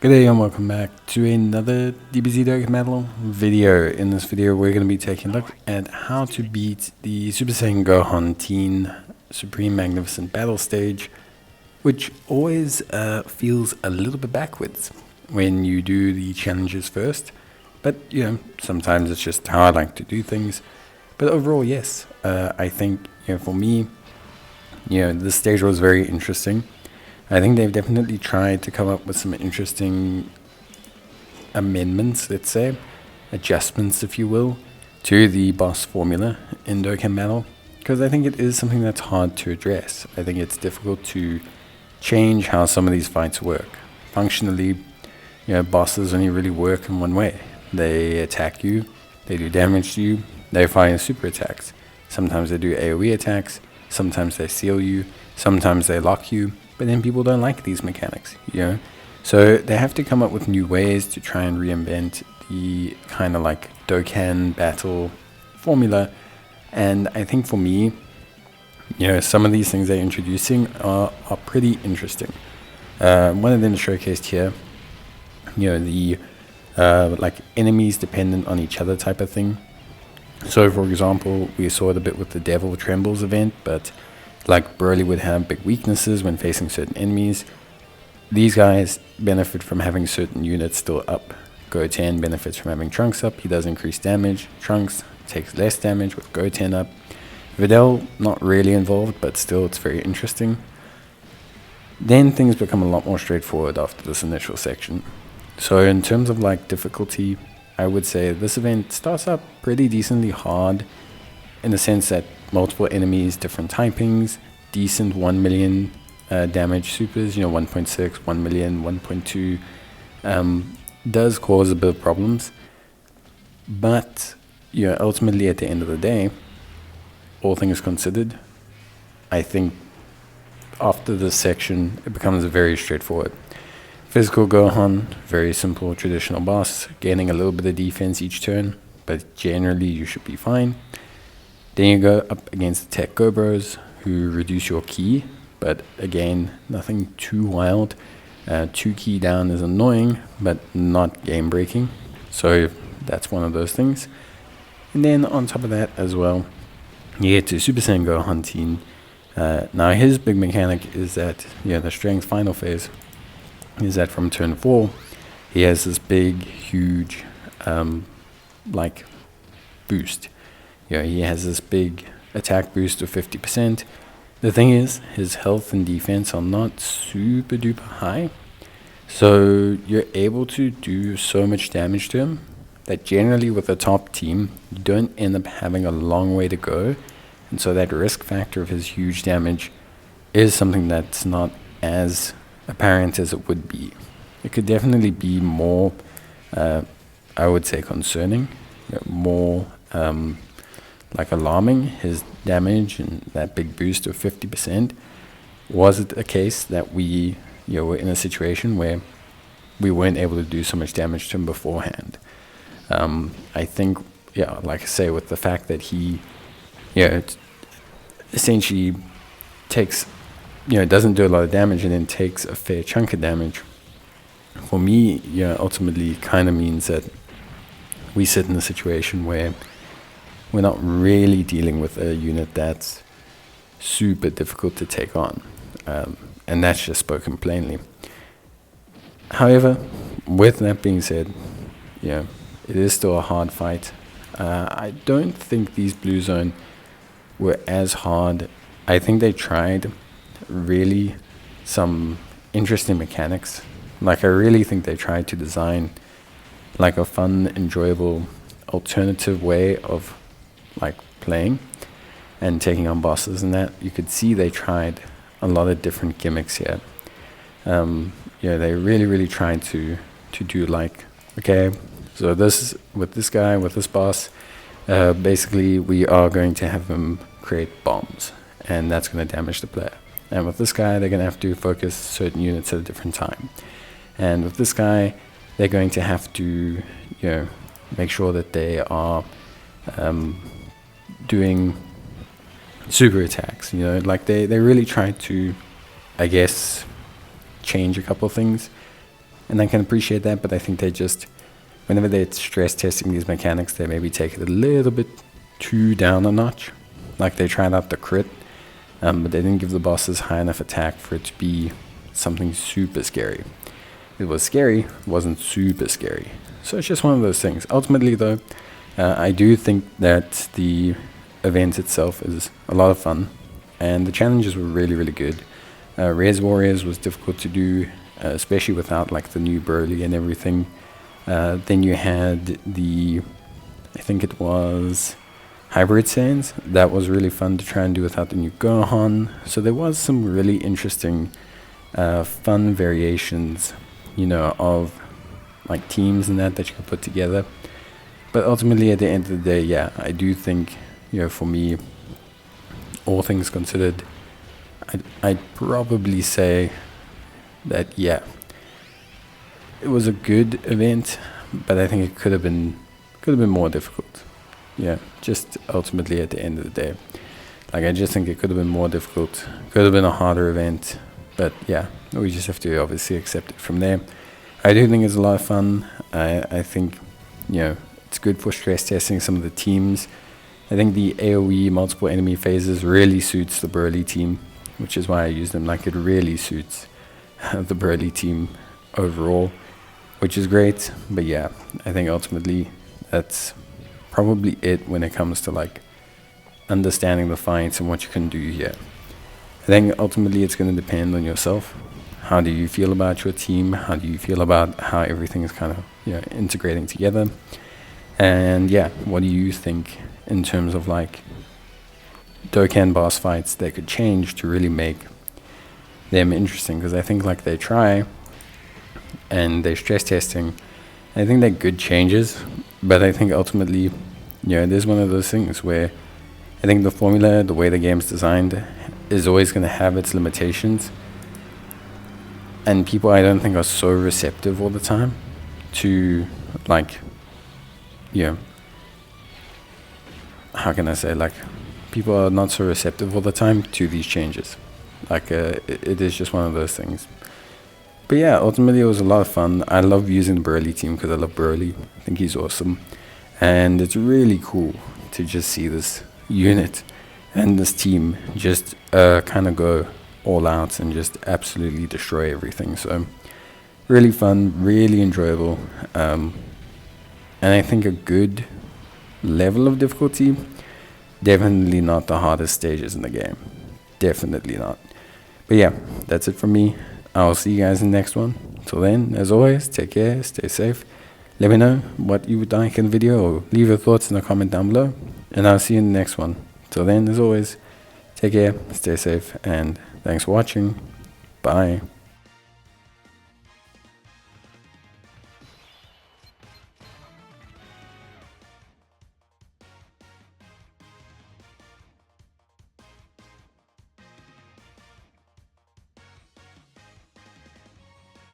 Good day and welcome back to another DBZ Dokkan Battle video. In this video we're going to be taking a look at how to beat the Super Saiyan Gohan Teen Supreme Magnificent Battle stage, which always feels a little bit backwards when you do the challenges first. But, sometimes it's just how I like to do things. But overall, yes, I think, for me, this stage was very interesting. I think they've definitely tried to come up with some interesting amendments, let's say, adjustments, if you will, to the boss formula in Dokkan Battle, because I think it is something that's hard to address. I think it's difficult to change how some of these fights work. Functionally, bosses only really work in one way. They attack you, they do damage to you, they fire super attacks. Sometimes they do AoE attacks, sometimes they seal you, sometimes they lock you. But then people don't like these mechanics, So they have to come up with new ways to try and reinvent the kind of like Dokkan battle formula. And I think for me, some of these things they're introducing are pretty interesting. One of them is showcased here, the like enemies dependent on each other type of thing. So for example, we saw it a bit with the Devil Trembles event, but like Broly would have big weaknesses when facing certain enemies. These guys benefit from having certain units still up. Goten benefits from having Trunks up. He does increase damage. Trunks takes less damage with Goten up. Videl, not really involved, but still it's very interesting. Then things become a lot more straightforward after this initial section. So in terms of like difficulty, I would say this event starts up pretty decently hard, in the sense that multiple enemies, different typings, decent 1 million damage supers, 1.6, 1 million, 1.2, does cause a bit of problems. But, ultimately at the end of the day, all things considered, I think after this section, it becomes very straightforward. Physical Gohan, very simple traditional boss, gaining a little bit of defense each turn, but generally you should be fine. Then you go up against the Tech Gobros, who reduce your ki, but again, nothing too wild. 2 ki down is annoying, but not game breaking. So that's one of those things. And then on top of that as well, you get to Super Saiyan Gohan Teen. Now his big mechanic is that, the strength final phase, is that from turn 4, he has this big, huge, like, boost. He has this big attack boost of 50%. The thing is, his health and defense are not super duper high. So you're able to do so much damage to him that generally with a top team, you don't end up having a long way to go. And so that risk factor of his huge damage is something that's not as apparent as it would be. It could definitely be more, I would say, concerning, more like alarming, his damage and that big boost of 50%. Was it a case that we were in a situation where we weren't able to do so much damage to him beforehand? I think, like I say, with the fact that he it essentially takes, doesn't do a lot of damage and then takes a fair chunk of damage, for me, ultimately kind of means that we sit in a situation where we're not really dealing with a unit that's super difficult to take on. And that's just spoken plainly. However, with that being said, it is still a hard fight. I don't think these Blue Zone were as hard. I think they tried really some interesting mechanics. Like, I really think they tried to design like a fun, enjoyable, alternative way of like playing and taking on bosses, and that you could see they tried a lot of different gimmicks here. They really tried to do like, okay, so this with this guy, with this boss, basically we are going to have him create bombs, and that's going to damage the player. And with this guy, they're going to have to focus certain units at a different time. And with this guy, they're going to have to make sure that they are doing super attacks, like they really tried to, I guess, change a couple of things. and I can appreciate that, but I think they just, whenever they're stress testing these mechanics, they maybe take it a little bit too down a notch. Like they tried out the crit, but they didn't give the bosses high enough attack for it to be something super scary. It was scary, it wasn't super scary. So it's just one of those things. Ultimately though, I do think that the event itself is a lot of fun, and the challenges were really, really good. Res Warriors was difficult to do, especially without like the new Broly and everything. Then you had the, I think it was Hybrid Saiyans. That was really fun to try and do without the new Gohan. So there was some really interesting, fun variations, you know, of like teams and that you could put together. But ultimately, at the end of the day, yeah, I do think, you know, for me, all things considered, I'd probably say that, yeah, it was a good event, but I think it could have been more difficult. Yeah, just ultimately at the end of the day, like I just think it could have been more difficult. Could have been a harder event, but yeah, we just have to obviously accept it from there. I do think it's a lot of fun. I think, you know, it's good for stress testing some of the teams. I think the AoE multiple enemy phases really suits the Broly team, which is why I use them. Like it really suits the Broly team overall, which is great. But yeah, I think ultimately that's probably it when it comes to like understanding the fights and what you can do here. I think ultimately it's going to depend on yourself. How do you feel about your team? How do you feel about how everything is kind of, you know, integrating together? And yeah, what do you think in terms of like Dokkan boss fights they could change to really make them interesting? Because I think like they try and they're stress testing. I think they're good changes, but I think ultimately, you know, there's one of those things where I think the formula, the way the game's designed, is always going to have its limitations. And people, I don't think, are so receptive all the time to, like, you know, how can I say, like, people are not so receptive all the time to these changes. Like, it is just one of those things. But yeah, ultimately it was a lot of fun. I love using the Broly team because I love Broly. I think he's awesome. And it's really cool to just see this unit and this team just kind of go all out and just absolutely destroy everything. So really fun, really enjoyable. And I think a good level of difficulty. Definitely not the hardest stages in the game. Definitely not. But yeah, that's it from me. I'll see you guys in the next one. Till then, as always, take care, stay safe. Let me know what you would like in the video, or leave your thoughts in the comment down below. And I'll see you in the next one. Till then, as always, take care, stay safe, and thanks for watching. Bye.